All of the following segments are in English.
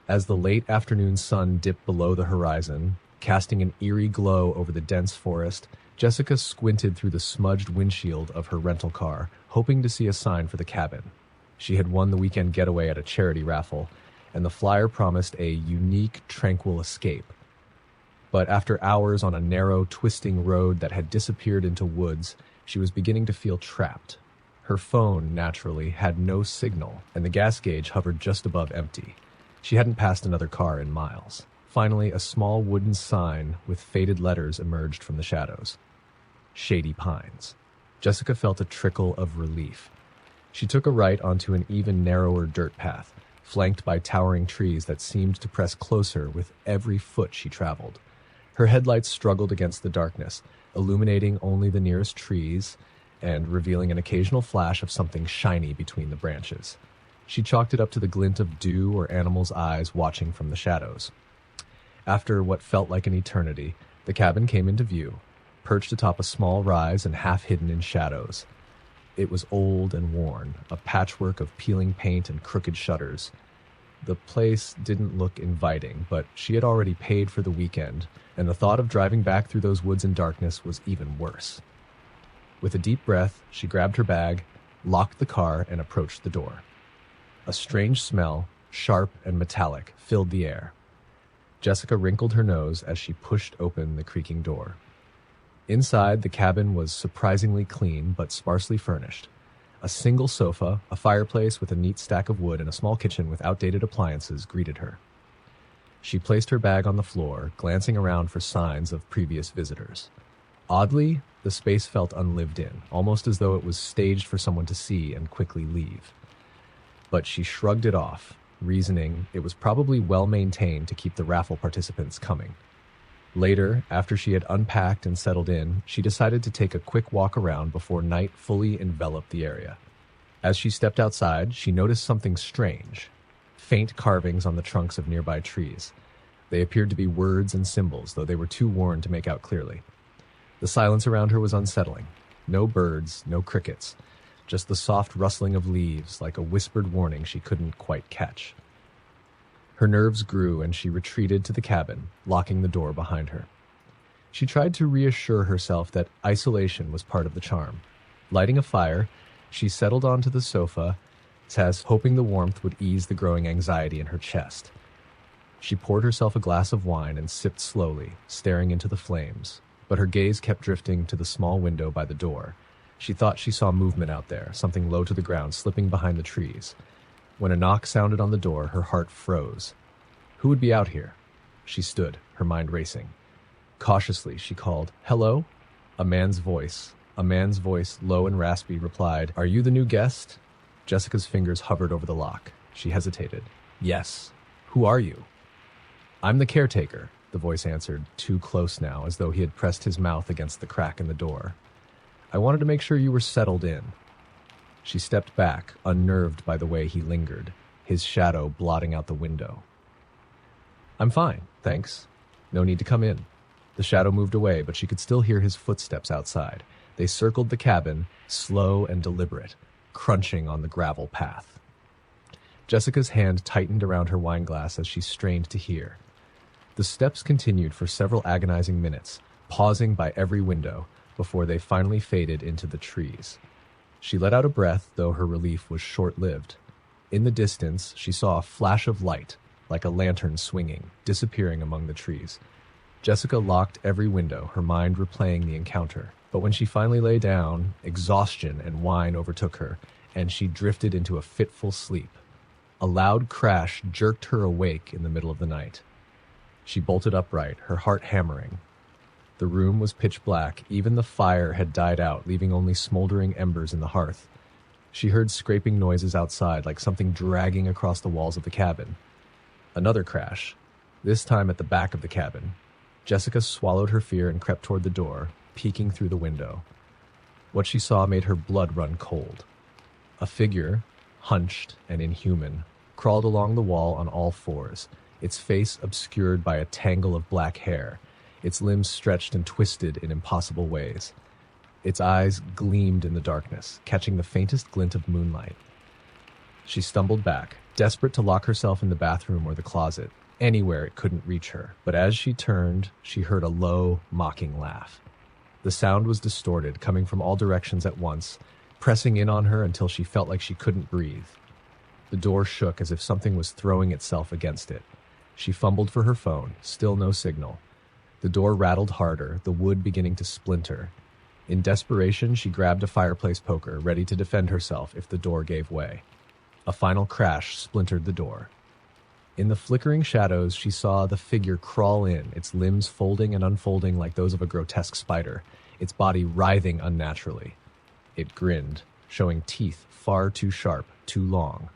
As the late afternoon sun dipped below the horizon, casting an eerie glow over the dense forest, Jessica squinted through the smudged windshield of her rental car, hoping to see a sign for the cabin. She had won the weekend getaway at a charity raffle, and the flyer promised a unique, tranquil escape. But after hours on a narrow, twisting road that had disappeared into woods, she was beginning to feel trapped. Her phone, naturally, had no signal, and the gas gauge hovered just above empty. She hadn't passed another car in miles. Finally, a small wooden sign with faded letters emerged from the shadows. Shady Pines. Jessica felt a trickle of relief. She took a right onto an even narrower dirt path, flanked by towering trees that seemed to press closer with every foot she traveled. Her headlights struggled against the darkness, illuminating only the nearest trees and revealing an occasional flash of something shiny between the branches. She chalked it up to the glint of dew or animals' eyes watching from the shadows. After what felt like an eternity, the cabin came into view, perched atop a small rise and half hidden in shadows. It was old and worn, a patchwork of peeling paint and crooked shutters. The place didn't look inviting, but she had already paid for the weekend, and the thought of driving back through those woods in darkness was even worse. With a deep breath, she grabbed her bag, locked the car, and approached the door. A strange smell, sharp and metallic, filled the air. Jessica wrinkled her nose as she pushed open the creaking door. Inside, the cabin was surprisingly clean but sparsely furnished. A single sofa, a fireplace with a neat stack of wood, and a small kitchen with outdated appliances greeted her. She placed her bag on the floor, glancing around for signs of previous visitors. Oddly, the space felt unlived in, almost as though it was staged for someone to see and quickly leave. But she shrugged it off, reasoning it was probably well maintained to keep the raffle participants coming. Later, after she had unpacked and settled in, she decided to take a quick walk around before night fully enveloped the area. As she stepped outside, she noticed something strange. Faint carvings on the trunks of nearby trees. They appeared to be words and symbols, though they were too worn to make out clearly. The silence around her was unsettling. No birds, no crickets. Just the soft rustling of leaves, like a whispered warning she couldn't quite catch. Her nerves grew and she retreated to the cabin, locking the door behind her. She tried to reassure herself that isolation was part of the charm. Lighting a fire, she settled onto the sofa, as hoping the warmth would ease the growing anxiety in her chest. She poured herself a glass of wine and sipped slowly, staring into the flames, but her gaze kept drifting to the small window by the door. She thought she saw movement out there, something low to the ground, slipping behind the trees. When a knock sounded on the door, her heart froze. Who would be out here? She stood, her mind racing. Cautiously, she called, "Hello?" A man's voice, low and raspy, replied, "Are you the new guest?" Jessica's fingers hovered over the lock. She hesitated. "Yes. Who are you?" "I'm the caretaker," the voice answered, too close now, as though he had pressed his mouth against the crack in the door. "I wanted to make sure you were settled in." She stepped back, unnerved by the way he lingered, his shadow blotting out the window. "I'm fine, thanks. No need to come in." The shadow moved away, but she could still hear his footsteps outside. They circled the cabin, slow and deliberate, crunching on the gravel path. Jessica's hand tightened around her wineglass as she strained to hear. The steps continued for several agonizing minutes, pausing by every window, before they finally faded into the trees. She let out a breath, though her relief was short-lived. In the distance, she saw a flash of light, like a lantern swinging, disappearing among the trees. Jessica locked every window, her mind replaying the encounter. But when she finally lay down, exhaustion and wine overtook her, and she drifted into a fitful sleep. A loud crash jerked her awake in the middle of the night. She bolted upright, her heart hammering. The room was pitch black. Even the fire had died out, leaving only smoldering embers in the hearth. She heard scraping noises outside, like something dragging across the walls of the cabin. Another crash, this time at the back of the cabin. Jessica swallowed her fear and crept toward the door, peeking through the window. What she saw made her blood run cold. A figure, hunched and inhuman, crawled along the wall on all fours, its face obscured by a tangle of black hair, its limbs stretched and twisted in impossible ways. Its eyes gleamed in the darkness, catching the faintest glint of moonlight. She stumbled back, desperate to lock herself in the bathroom or the closet, anywhere it couldn't reach her. But as she turned, she heard a low, mocking laugh. The sound was distorted, coming from all directions at once, pressing in on her until she felt like she couldn't breathe. The door shook as if something was throwing itself against it. She fumbled for her phone, still no signal. The door rattled harder, the wood beginning to splinter. In desperation, she grabbed a fireplace poker, ready to defend herself if the door gave way. A final crash splintered the door. In the flickering shadows, she saw the figure crawl in, its limbs folding and unfolding like those of a grotesque spider, its body writhing unnaturally. It grinned, showing teeth far too sharp, too long.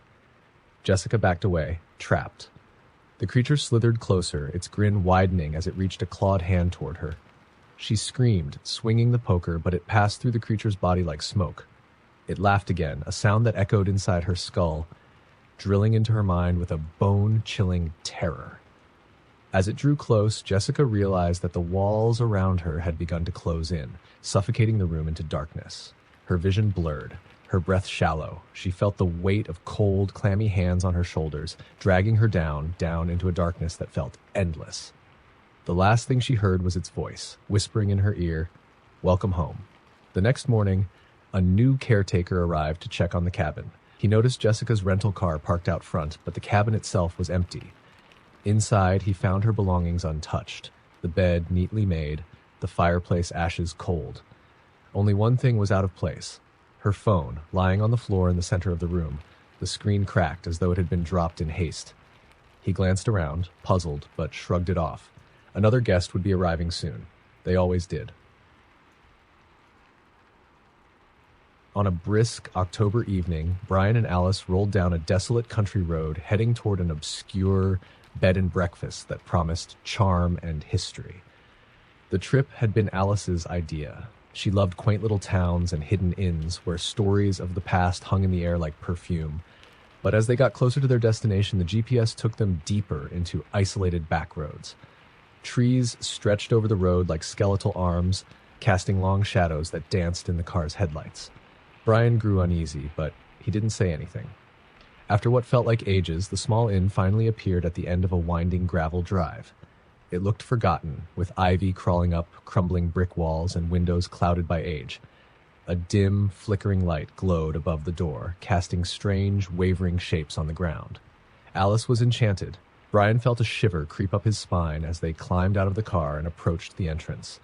Jessica backed away, trapped. The creature slithered closer, its grin widening as it reached a clawed hand toward her. She screamed, swinging the poker, but it passed through the creature's body like smoke. It laughed again, a sound that echoed inside her skull, drilling into her mind with a bone-chilling terror. As it drew close, Jessica realized that the walls around her had begun to close in, suffocating the room into darkness. Her vision blurred, her breath shallow. She felt the weight of cold, clammy hands on her shoulders, dragging her down into a darkness that felt endless. The last thing she heard was its voice, whispering in her ear, "Welcome home." The next morning, a new caretaker arrived to check on the cabin. He noticed Jessica's rental car parked out front, but the cabin itself was empty. Inside, he found her belongings untouched, the bed neatly made, the fireplace ashes cold. Only one thing was out of place: her phone, lying on the floor in the center of the room, the screen cracked as though it had been dropped in haste. He glanced around, puzzled, but shrugged it off. Another guest would be arriving soon. They always did. On a brisk October evening, Brian and Alice rolled down a desolate country road, heading toward an obscure bed and breakfast that promised charm and history. The trip had been Alice's idea. She loved quaint little towns and hidden inns where stories of the past hung in the air like perfume. But as they got closer to their destination, the GPS took them deeper into isolated back roads. Trees stretched over the road like skeletal arms, casting long shadows that danced in the car's headlights. Brian grew uneasy, but he didn't say anything. After what felt like ages, the small inn finally appeared at the end of a winding gravel drive. It looked forgotten, with ivy crawling up crumbling brick walls and windows clouded by age. A dim, flickering light glowed above the door, casting strange, wavering shapes on the ground. Alice was enchanted. Brian felt a shiver creep up his spine as they climbed out of the car and approached the entrance.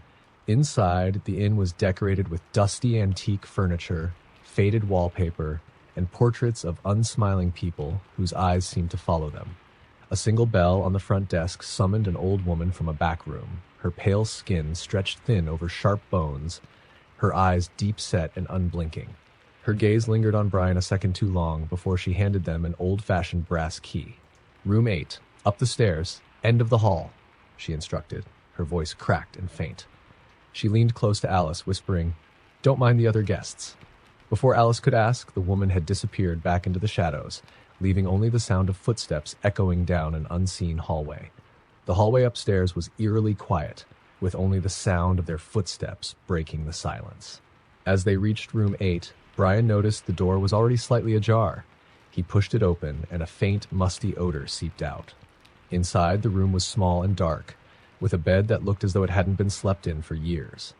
Inside, the inn was decorated with dusty antique furniture, faded wallpaper, and portraits of unsmiling people whose eyes seemed to follow them. A single bell on the front desk summoned an old woman from a back room, her pale skin stretched thin over sharp bones, her eyes deep-set and unblinking. Her gaze lingered on Brian a second too long before she handed them an old-fashioned brass key. "Room 8, up the stairs, end of the hall," she instructed, her voice cracked and faint. She leaned close to Alice, whispering, "Don't mind the other guests." Before Alice could ask, the woman had disappeared back into the shadows, leaving only the sound of footsteps echoing down an unseen hallway. The hallway upstairs was eerily quiet, with only the sound of their footsteps breaking the silence. As they reached room 8, Brian noticed the door was already slightly ajar. He pushed it open, and a faint, musty odor seeped out. Inside, the room was small and dark, with a bed that looked as though it hadn't been slept in for years.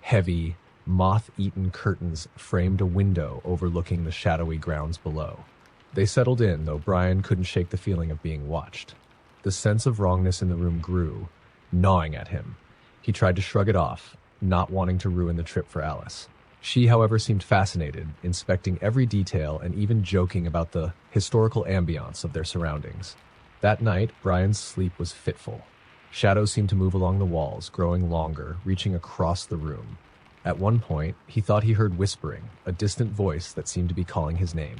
Heavy, moth-eaten curtains framed a window overlooking the shadowy grounds below. They settled in, though Brian couldn't shake the feeling of being watched. The sense of wrongness in the room grew, gnawing at him. He tried to shrug it off, not wanting to ruin the trip for Alice. She, however, seemed fascinated, inspecting every detail and even joking about the historical ambiance of their surroundings. That night, Brian's sleep was fitful. Shadows seemed to move along the walls, growing longer, reaching across the room. At one point, he thought he heard whispering, a distant voice that seemed to be calling his name.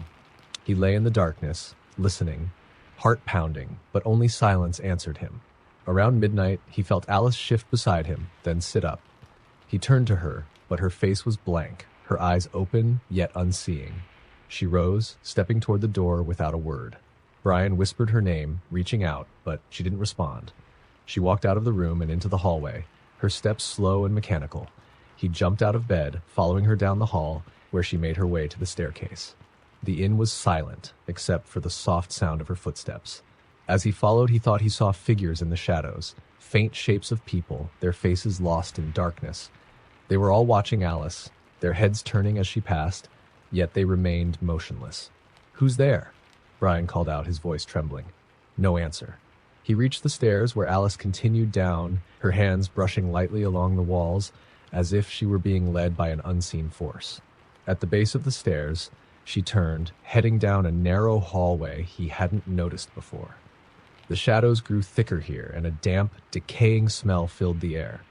He lay in the darkness, listening, heart pounding, but only silence answered him. Around midnight, he felt Alice shift beside him, then sit up. He turned to her, but her face was blank, her eyes open yet unseeing. She rose, stepping toward the door without a word. Brian whispered her name, reaching out, but she didn't respond. She walked out of the room and into the hallway, her steps slow and mechanical. He jumped out of bed, following her down the hall, where she made her way to the staircase. The inn was silent, except for the soft sound of her footsteps. As he followed, he thought he saw figures in the shadows, faint shapes of people, their faces lost in darkness. They were all watching Alice, their heads turning as she passed, yet they remained motionless. "Who's there?" Brian called out, his voice trembling. No answer. He reached the stairs where Alice continued down, her hands brushing lightly along the walls, as if she were being led by an unseen force. At the base of the stairs, she turned, heading down a narrow hallway he hadn't noticed before. The shadows grew thicker here, and a damp, decaying smell filled the air.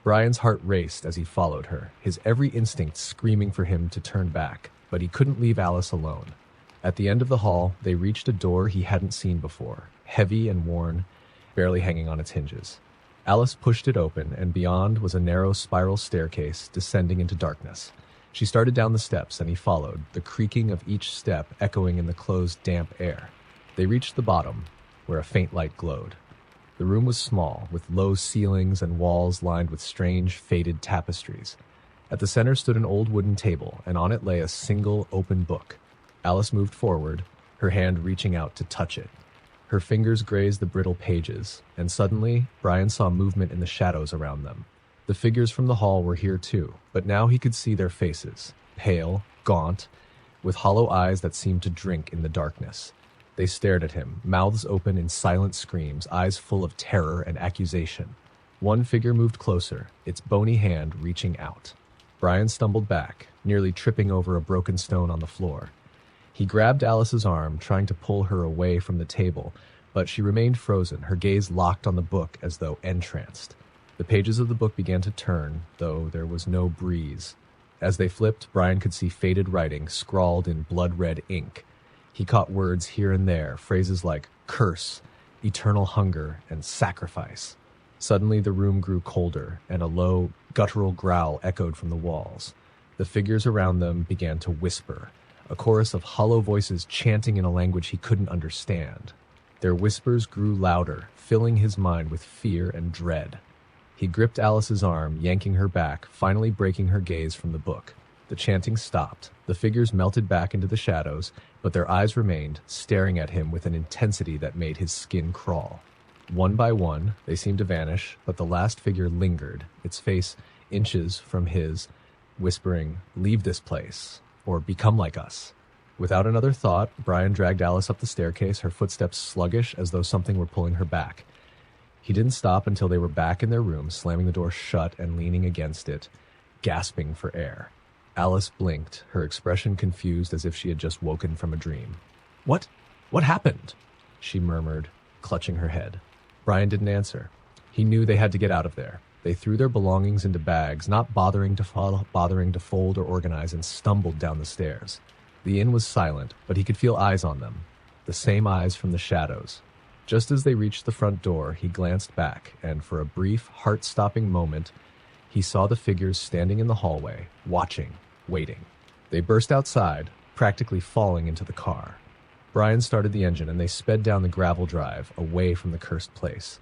Brian's heart raced as he followed her, his every instinct screaming for him to turn back, but he couldn't leave Alice alone. At the end of the hall, they reached a door he hadn't seen before, heavy and worn, barely hanging on its hinges. Alice pushed it open, and beyond was a narrow spiral staircase descending into darkness. She started down the steps, and he followed, the creaking of each step echoing in the closed, damp air. They reached the bottom, where a faint light glowed. The room was small, with low ceilings and walls lined with strange, faded tapestries. At the center stood an old wooden table, and on it lay a single, open book. Alice moved forward, her hand reaching out to touch it. Her fingers grazed the brittle pages, and suddenly, Brian saw movement in the shadows around them. The figures from the hall were here too, but now he could see their faces, pale, gaunt, with hollow eyes that seemed to drink in the darkness. They stared at him, mouths open in silent screams, eyes full of terror and accusation. One figure moved closer, its bony hand reaching out. Brian stumbled back, nearly tripping over a broken stone on the floor. He grabbed Alice's arm, trying to pull her away from the table, but she remained frozen, her gaze locked on the book as though entranced. The pages of the book began to turn, though there was no breeze. As they flipped, Brian could see faded writing scrawled in blood-red ink. He caught words here and there, phrases like curse, eternal hunger, and sacrifice. Suddenly the room grew colder, and a low, guttural growl echoed from the walls. The figures around them began to whisper, a chorus of hollow voices chanting in a language he couldn't understand. Their whispers grew louder, filling his mind with fear and dread. He gripped Alice's arm, yanking her back, finally breaking her gaze from the book. The chanting stopped. The figures melted back into the shadows, but their eyes remained, staring at him with an intensity that made his skin crawl. One by one, they seemed to vanish, but the last figure lingered, its face inches from his, whispering, "Leave this place, or become like us." Without another thought, Brian dragged Alice up the staircase, her footsteps sluggish as though something were pulling her back. He didn't stop until they were back in their room, slamming the door shut and leaning against it, gasping for air. Alice blinked, her expression confused as if she had just woken from a dream. What happened?" she murmured, clutching her head. Brian didn't answer. He knew they had to get out of there. They threw their belongings into bags, not bothering to fold or organize, and stumbled down the stairs. The inn was silent, but he could feel eyes on them, the same eyes from the shadows. Just as they reached the front door, he glanced back, and for a brief, heart-stopping moment, he saw the figures standing in the hallway, watching, waiting. They burst outside, practically falling into the car. Brian started the engine, and they sped down the gravel drive, away from the cursed place.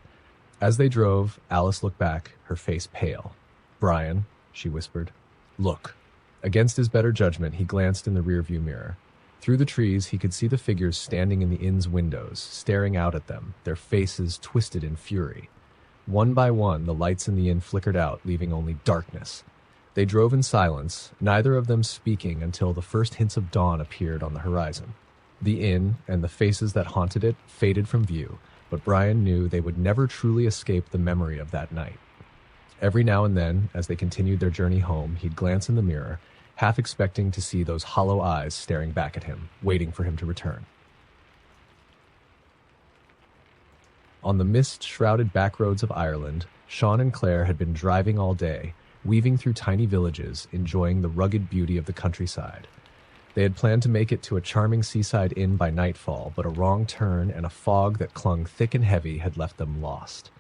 As they drove, Alice looked back, her face pale. "Brian," she whispered, "look." Against his better judgment, he glanced in the rearview mirror. Through the trees, he could see the figures standing in the inn's windows, staring out at them, their faces twisted in fury. One by one, the lights in the inn flickered out, leaving only darkness. They drove in silence, neither of them speaking until the first hints of dawn appeared on the horizon. The inn, and the faces that haunted it, faded from view, but Brian knew they would never truly escape the memory of that night. Every now and then, as they continued their journey home, he'd glance in the mirror, half expecting to see those hollow eyes staring back at him, waiting for him to return. On the mist-shrouded backroads of Ireland, Sean and Claire had been driving all day, weaving through tiny villages, enjoying the rugged beauty of the countryside. They had planned to make it to a charming seaside inn by nightfall, but a wrong turn and a fog that clung thick and heavy had left them lost.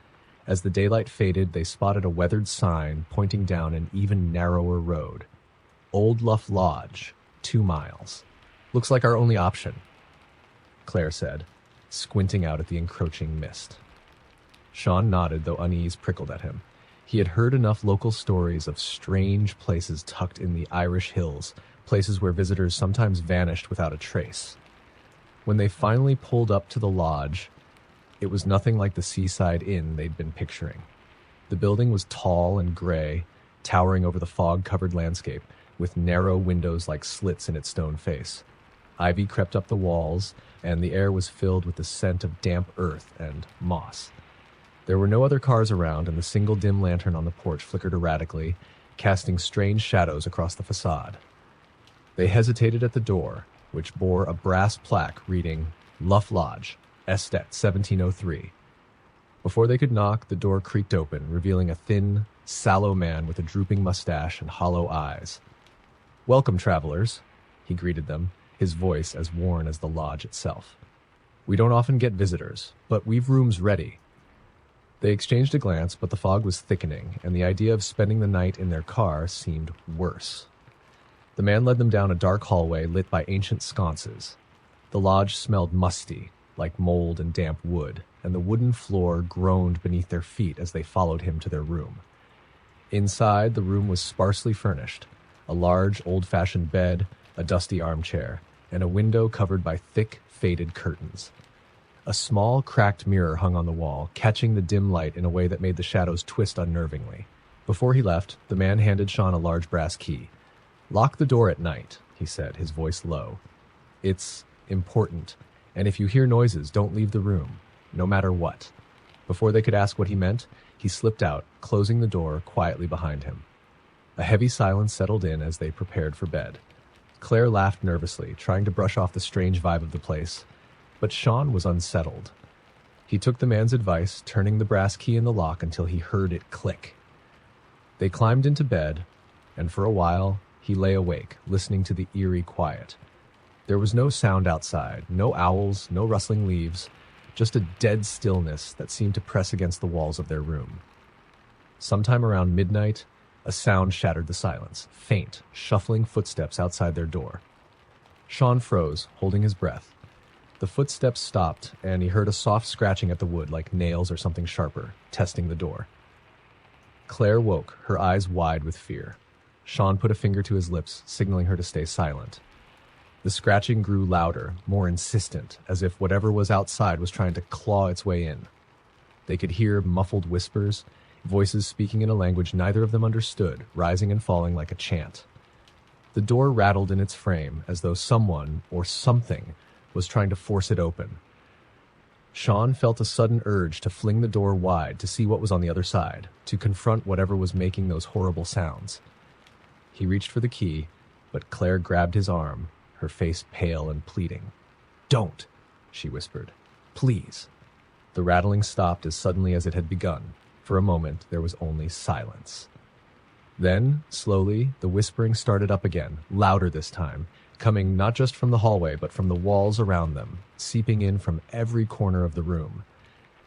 As the daylight faded, they spotted a weathered sign pointing down an even narrower road. "Old Luff Lodge, 2 miles. Looks like our only option," Claire said, squinting out at the encroaching mist. Sean nodded, though unease prickled at him. He had heard enough local stories of strange places tucked in the Irish hills, places where visitors sometimes vanished without a trace. When they finally pulled up to the lodge, it was nothing like the seaside inn they'd been picturing. The building was tall and gray, towering over the fog-covered landscape, with narrow windows like slits in its stone face. Ivy crept up the walls, and the air was filled with the scent of damp earth and moss. There were no other cars around, and the single dim lantern on the porch flickered erratically, casting strange shadows across the facade. They hesitated at the door, which bore a brass plaque reading, Luff Lodge, Estet 1703. Before they could knock, the door creaked open, revealing a thin, sallow man with a drooping mustache and hollow eyes. "Welcome, travelers," he greeted them, his voice as worn as the lodge itself. "We don't often get visitors, but we've rooms ready." They exchanged a glance, but the fog was thickening, and the idea of spending the night in their car seemed worse. The man led them down a dark hallway lit by ancient sconces. The lodge smelled musty, like mold and damp wood, and the wooden floor groaned beneath their feet as they followed him to their room. Inside, the room was sparsely furnished, a large, old-fashioned bed, a dusty armchair, and a window covered by thick, faded curtains. A small, cracked mirror hung on the wall, catching the dim light in a way that made the shadows twist unnervingly. Before he left, the man handed Sean a large brass key. "Lock the door at night," he said, his voice low. "It's important, and if you hear noises, don't leave the room, no matter what." Before they could ask what he meant, he slipped out, closing the door quietly behind him. A heavy silence settled in as they prepared for bed. Claire laughed nervously, trying to brush off the strange vibe of the place, but Sean was unsettled. He took the man's advice, turning the brass key in the lock until he heard it click. They climbed into bed, and for a while, he lay awake, listening to the eerie quiet. There was no sound outside, no owls, no rustling leaves, just a dead stillness that seemed to press against the walls of their room. Sometime around midnight, a sound shattered the silence, faint, shuffling footsteps outside their door. Sean froze, holding his breath. The footsteps stopped, and he heard a soft scratching at the wood like nails or something sharper, testing the door. Claire woke, her eyes wide with fear. Sean put a finger to his lips, signaling her to stay silent. The scratching grew louder, more insistent, as if whatever was outside was trying to claw its way in. They could hear muffled whispers, voices speaking in a language neither of them understood, rising and falling like a chant. The door rattled in its frame, as though someone, or something, was trying to force it open. Sean felt a sudden urge to fling the door wide to see what was on the other side, to confront whatever was making those horrible sounds. He reached for the key, but Claire grabbed his arm, her face pale and pleading. "Don't," she whispered. "Please." The rattling stopped as suddenly as it had begun. For a moment, there was only silence. Then, slowly, the whispering started up again, louder this time, coming not just from the hallway, but from the walls around them, seeping in from every corner of the room.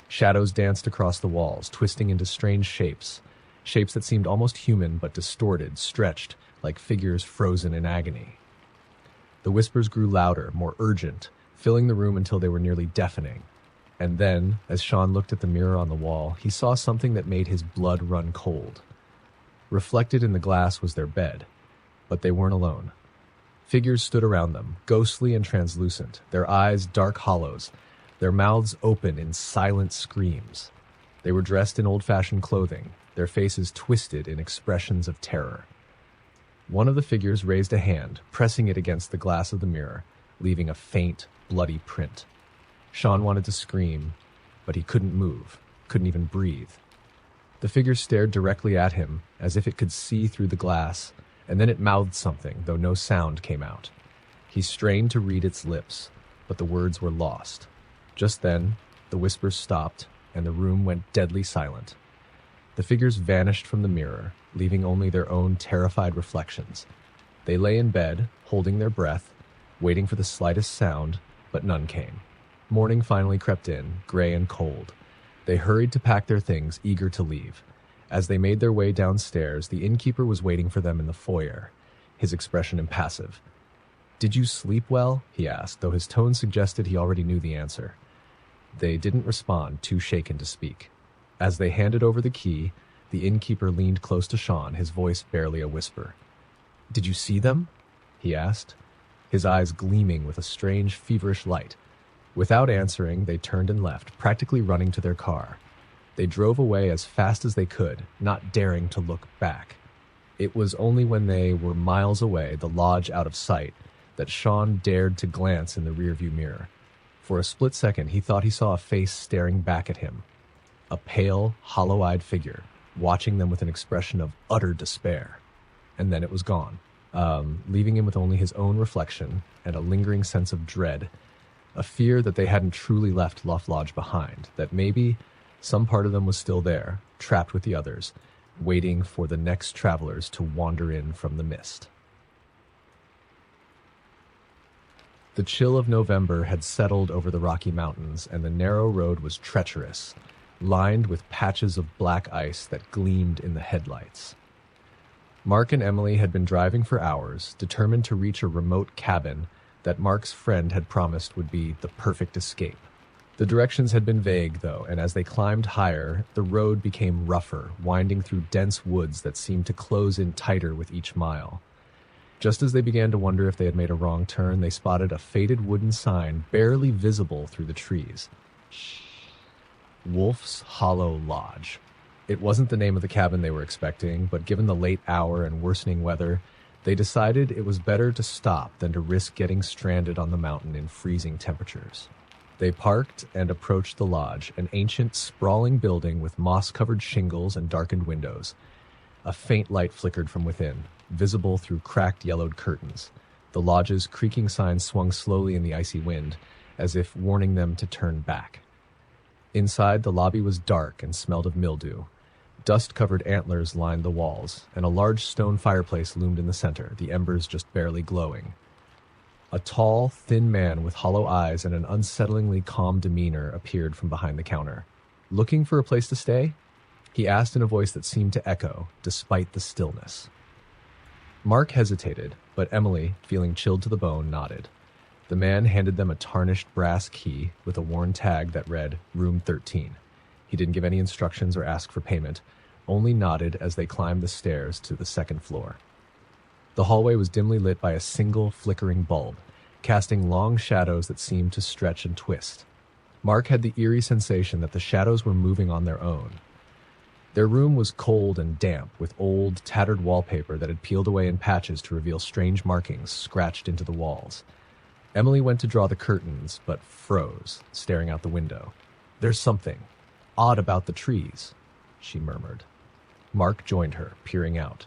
Shadows danced across the walls, twisting into strange shapes that seemed almost human but distorted, stretched, like figures frozen in agony. The whispers grew louder, more urgent, filling the room until they were nearly deafening. And then, as Sean looked at the mirror on the wall, he saw something that made his blood run cold. Reflected in the glass was their bed, but they weren't alone. Figures stood around them, ghostly and translucent, their eyes dark hollows, their mouths open in silent screams. They were dressed in old-fashioned clothing, their faces twisted in expressions of terror. One of the figures raised a hand, pressing it against the glass of the mirror, leaving a faint, bloody print. Sean wanted to scream, but he couldn't move, couldn't even breathe. The figure stared directly at him, as if it could see through the glass, and then it mouthed something, though no sound came out. He strained to read its lips, but the words were lost. Just then, the whispers stopped, and the room went deadly silent. The figures vanished from the mirror, leaving only their own terrified reflections. They lay in bed, holding their breath, waiting for the slightest sound, but none came. Morning finally crept in, gray and cold. They hurried to pack their things, eager to leave. As they made their way downstairs, the innkeeper was waiting for them in the foyer, his expression impassive. "Did you sleep well?" he asked, though his tone suggested he already knew the answer. They didn't respond, too shaken to speak. As they handed over the key, The innkeeper leaned close to Sean, his voice barely a whisper. "Did you see them?" he asked, his eyes gleaming with a strange, feverish light. Without answering, they turned and left, practically running to their car. They drove away as fast as they could, not daring to look back. It was only when they were miles away, the lodge out of sight, that Sean dared to glance in the rearview mirror. For a split second, he thought he saw a face staring back at him. A pale, hollow-eyed figure, watching them with an expression of utter despair. And then it was gone, leaving him with only his own reflection and a lingering sense of dread, a fear that they hadn't truly left Luff Lodge behind, that maybe some part of them was still there, trapped with the others, waiting for the next travelers to wander in from the mist. The chill of November had settled over the Rocky Mountains, and the narrow road was treacherous, lined with patches of black ice that gleamed in the headlights. Mark and Emily had been driving for hours, determined to reach a remote cabin that Mark's friend had promised would be the perfect escape. The directions had been vague, though, and as they climbed higher, the road became rougher, winding through dense woods that seemed to close in tighter with each mile. Just as they began to wonder if they had made a wrong turn, they spotted a faded wooden sign barely visible through the trees. Wolf's Hollow Lodge. It wasn't the name of the cabin they were expecting, but given the late hour and worsening weather, they decided it was better to stop than to risk getting stranded on the mountain in freezing temperatures. They parked and approached the lodge, an ancient, sprawling building with moss-covered shingles and darkened windows. A faint light flickered from within, visible through cracked, yellowed curtains. The lodge's creaking sign swung slowly in the icy wind, as if warning them to turn back. Inside, the lobby was dark and smelled of mildew. Dust-covered antlers lined the walls, and a large stone fireplace loomed in the center, the embers just barely glowing. A tall, thin man with hollow eyes and an unsettlingly calm demeanor appeared from behind the counter. "Looking for a place to stay?" he asked in a voice that seemed to echo, despite the stillness. Mark hesitated, but Emily, feeling chilled to the bone, nodded. The man handed them a tarnished brass key with a worn tag that read, "Room 13. He didn't give any instructions or ask for payment, only nodded as they climbed the stairs to the second floor. The hallway was dimly lit by a single flickering bulb, casting long shadows that seemed to stretch and twist. Mark had the eerie sensation that the shadows were moving on their own. Their room was cold and damp, with old, tattered wallpaper that had peeled away in patches to reveal strange markings scratched into the walls. Emily went to draw the curtains, but froze, staring out the window. "There's something odd about the trees," she murmured. Mark joined her, peering out.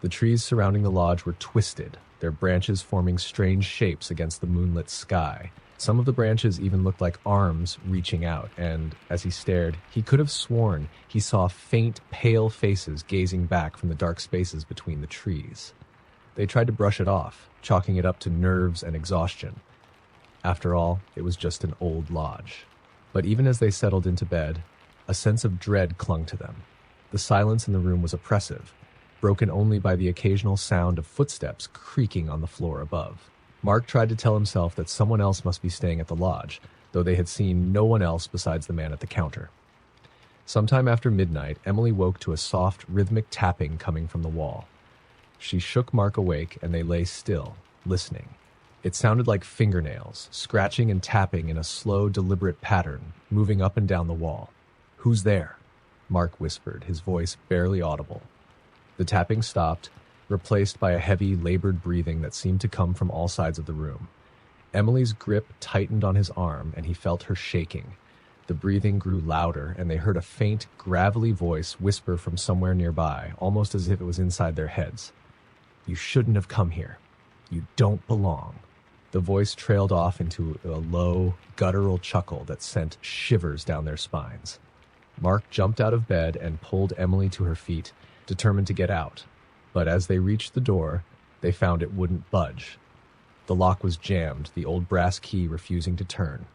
The trees surrounding the lodge were twisted, their branches forming strange shapes against the moonlit sky. Some of the branches even looked like arms reaching out, and as he stared, he could have sworn he saw faint, pale faces gazing back from the dark spaces between the trees. They tried to brush it off, chalking it up to nerves and exhaustion. After all, it was just an old lodge. But even as they settled into bed, a sense of dread clung to them. The silence in the room was oppressive, broken only by the occasional sound of footsteps creaking on the floor above. Mark tried to tell himself that someone else must be staying at the lodge, though they had seen no one else besides the man at the counter. Sometime after midnight, Emily woke to a soft, rhythmic tapping coming from the wall. She shook Mark awake, and they lay still, listening. It sounded like fingernails, scratching and tapping in a slow, deliberate pattern, moving up and down the wall. "Who's there?" Mark whispered, his voice barely audible. The tapping stopped, replaced by a heavy, labored breathing that seemed to come from all sides of the room. Emily's grip tightened on his arm, and he felt her shaking. The breathing grew louder, and they heard a faint, gravelly voice whisper from somewhere nearby, almost as if it was inside their heads. "You shouldn't have come here. You don't belong." The voice trailed off into a low, guttural chuckle that sent shivers down their spines. Mark jumped out of bed and pulled Emily to her feet, determined to get out. But as they reached the door, they found it wouldn't budge. The lock was jammed, the old brass key refusing to turn.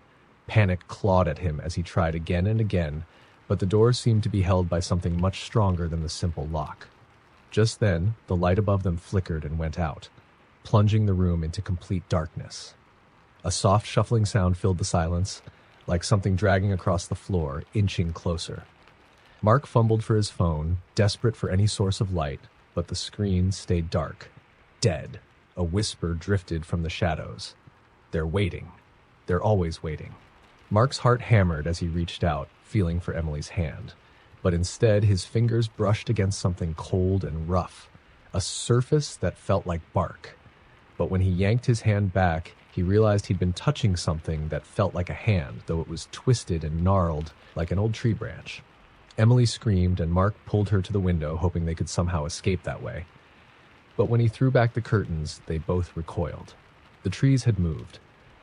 Panic clawed at him as he tried again and again, but the door seemed to be held by something much stronger than the simple lock. Just then, the light above them flickered and went out, plunging the room into complete darkness. A soft shuffling sound filled the silence, like something dragging across the floor, inching closer. Mark fumbled for his phone, desperate for any source of light, but the screen stayed dark. Dead. A whisper drifted from the shadows. They're waiting. They're always waiting. Mark's heart hammered as he reached out, feeling for Emily's hand. But instead, his fingers brushed against something cold and rough, a surface that felt like bark. But when he yanked his hand back, he realized he'd been touching something that felt like a hand, though it was twisted and gnarled like an old tree branch. Emily screamed, and Mark pulled her to the window, hoping they could somehow escape that way. But when he threw back the curtains, they both recoiled. The trees had moved.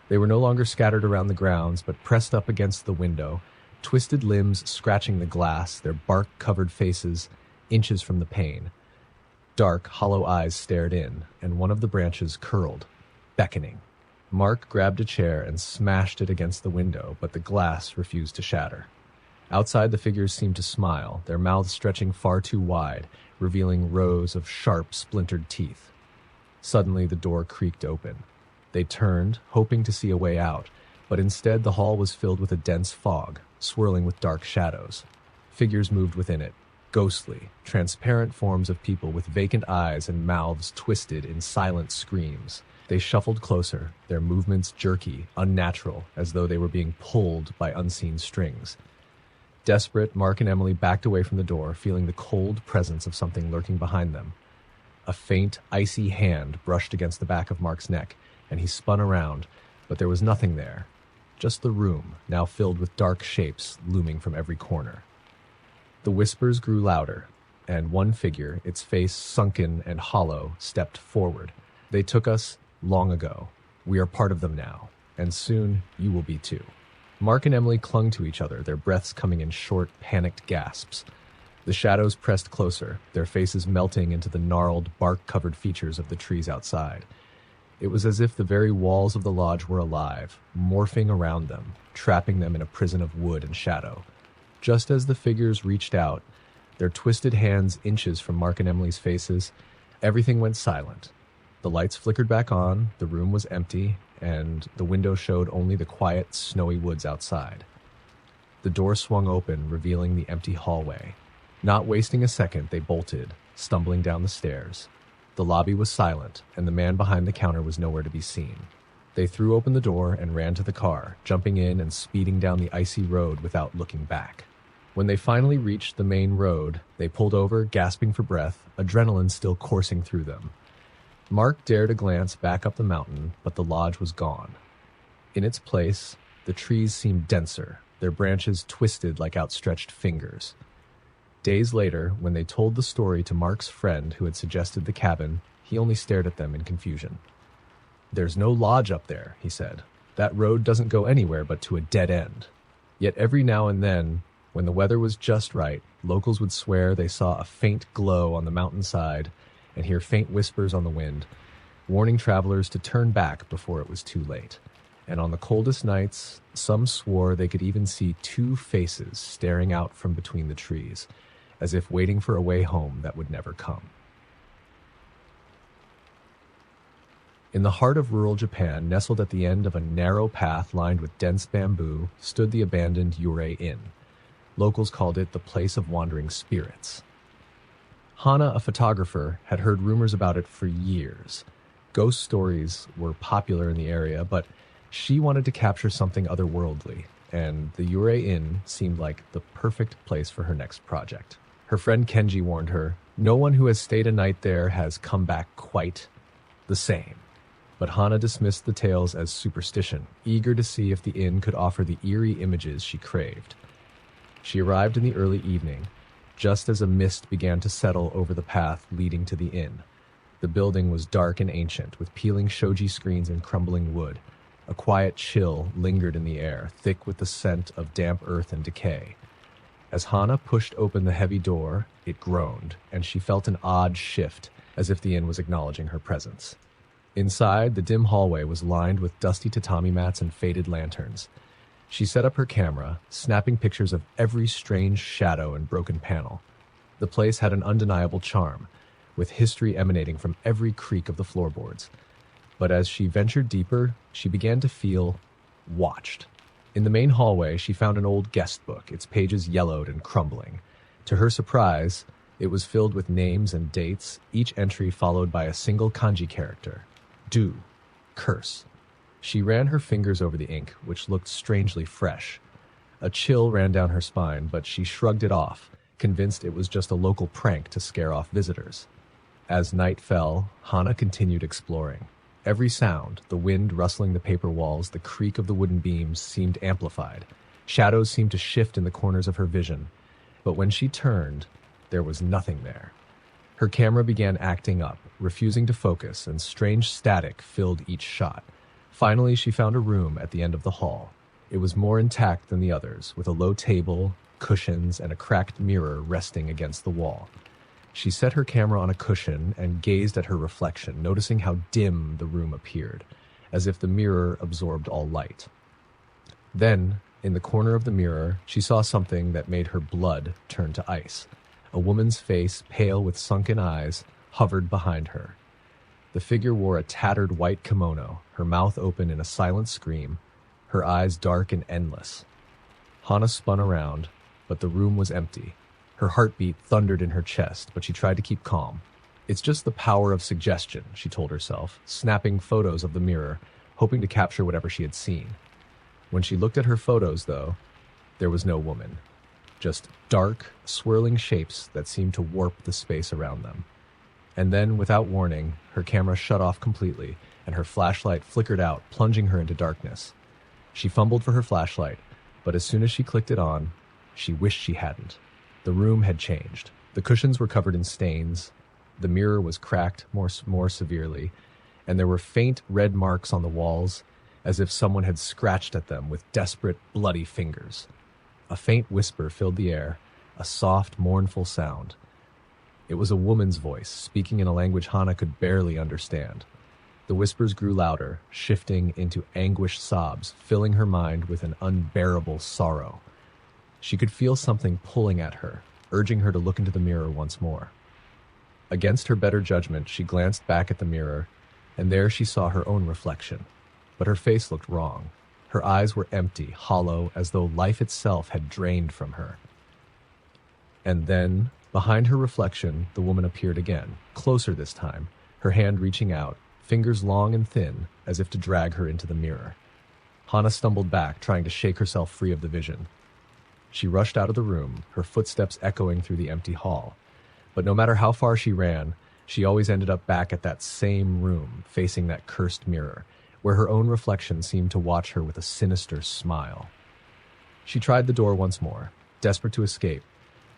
They were no longer scattered around the grounds, but pressed up against the window, twisted limbs scratching the glass, their bark-covered faces inches from the pane. Dark, hollow eyes stared in, and one of the branches curled, beckoning. Mark grabbed a chair and smashed it against the window, but the glass refused to shatter. Outside, the figures seemed to smile, their mouths stretching far too wide, revealing rows of sharp, splintered teeth. Suddenly, the door creaked open. They turned, hoping to see a way out, but instead the hall was filled with a dense fog, swirling with dark shadows. Figures moved within it, ghostly, transparent forms of people with vacant eyes and mouths twisted in silent screams. They shuffled closer, their movements jerky, unnatural, as though they were being pulled by unseen strings. Desperate, Mark and Emily backed away from the door, feeling the cold presence of something lurking behind them. A faint, icy hand brushed against the back of Mark's neck, and he spun around, but there was nothing there. Just the room, now filled with dark shapes looming from every corner. The whispers grew louder, and one figure, its face sunken and hollow, stepped forward. They took us long ago. We are part of them now, and soon you will be too. Mark and Emily clung to each other, their breaths coming in short, panicked gasps. The shadows pressed closer, their faces melting into the gnarled, bark-covered features of the trees outside. It was as if the very walls of the lodge were alive, morphing around them, trapping them in a prison of wood and shadow. Just as the figures reached out, their twisted hands inches from Mark and Emily's faces, everything went silent. The lights flickered back on, the room was empty, and the window showed only the quiet, snowy woods outside. The door swung open, revealing the empty hallway. Not wasting a second, they bolted, stumbling down the stairs. The lobby was silent, and the man behind the counter was nowhere to be seen. They threw open the door and ran to the car, jumping in and speeding down the icy road without looking back. When they finally reached the main road, they pulled over, gasping for breath, adrenaline still coursing through them. Mark dared a glance back up the mountain, but the lodge was gone. In its place, the trees seemed denser, their branches twisted like outstretched fingers. Days later, when they told the story to Mark's friend who had suggested the cabin, he only stared at them in confusion. "There's no lodge up there," he said. "That road doesn't go anywhere but to a dead end." Yet every now and then, when the weather was just right, locals would swear they saw a faint glow on the mountainside and hear faint whispers on the wind, warning travelers to turn back before it was too late. And on the coldest nights, some swore they could even see two faces staring out from between the trees, as if waiting for a way home that would never come. In the heart of rural Japan, nestled at the end of a narrow path lined with dense bamboo, stood the abandoned Yurei Inn. Locals called it the place of wandering spirits. Hana, a photographer, had heard rumors about it for years. Ghost stories were popular in the area, but she wanted to capture something otherworldly, and the Yurei Inn seemed like the perfect place for her next project. Her friend Kenji warned her, "No one who has stayed a night there has come back quite the same." But Hana dismissed the tales as superstition, eager to see if the inn could offer the eerie images she craved. She arrived in the early evening, just as a mist began to settle over the path leading to the inn. The building was dark and ancient, with peeling shoji screens and crumbling wood. A quiet chill lingered in the air, thick with the scent of damp earth and decay. As Hana pushed open the heavy door, it groaned, and she felt an odd shift, as if the inn was acknowledging her presence. Inside, the dim hallway was lined with dusty tatami mats and faded lanterns. She set up her camera, snapping pictures of every strange shadow and broken panel. The place had an undeniable charm, with history emanating from every creak of the floorboards. But as she ventured deeper, she began to feel watched. In the main hallway, she found an old guest book, its pages yellowed and crumbling. To her surprise, it was filled with names and dates, each entry followed by a single kanji character. Do. Curse. She ran her fingers over the ink, which looked strangely fresh. A chill ran down her spine, but she shrugged it off, convinced it was just a local prank to scare off visitors. As night fell, Hana continued exploring. Every sound, the wind rustling the paper walls, the creak of the wooden beams, seemed amplified. Shadows seemed to shift in the corners of her vision. But when she turned, there was nothing there. Her camera began acting up, refusing to focus, and strange static filled each shot. Finally, she found a room at the end of the hall. It was more intact than the others, with a low table, cushions, and a cracked mirror resting against the wall. She set her camera on a cushion and gazed at her reflection, noticing how dim the room appeared, as if the mirror absorbed all light. Then, in the corner of the mirror, she saw something that made her blood turn to ice. A woman's face, pale with sunken eyes, hovered behind her. The figure wore a tattered white kimono, her mouth open in a silent scream, her eyes dark and endless. Hana spun around, but the room was empty. Her heartbeat thundered in her chest, but she tried to keep calm. It's just the power of suggestion, she told herself, snapping photos of the mirror, hoping to capture whatever she had seen. When she looked at her photos, though, there was no woman. Just dark, swirling shapes that seemed to warp the space around them. And then, without warning, her camera shut off completely, and her flashlight flickered out, plunging her into darkness. She fumbled for her flashlight, but as soon as she clicked it on, she wished she hadn't. The room had changed. The cushions were covered in stains, the mirror was cracked more severely, and there were faint red marks on the walls, as if someone had scratched at them with desperate, bloody fingers. A faint whisper filled the air, a soft, mournful sound. It was a woman's voice, speaking in a language Hana could barely understand. The whispers grew louder, shifting into anguished sobs, filling her mind with an unbearable sorrow. She could feel something pulling at her, urging her to look into the mirror once more. Against her better judgment, she glanced back at the mirror, and there she saw her own reflection. But her face looked wrong. Her eyes were empty, hollow, as though life itself had drained from her. And then, behind her reflection, the woman appeared again, closer this time, her hand reaching out, fingers long and thin, as if to drag her into the mirror. Hana stumbled back, trying to shake herself free of the vision. She rushed out of the room, her footsteps echoing through the empty hall. But no matter how far she ran, she always ended up back at that same room, facing that cursed mirror, where her own reflection seemed to watch her with a sinister smile. She tried the door once more, desperate to escape,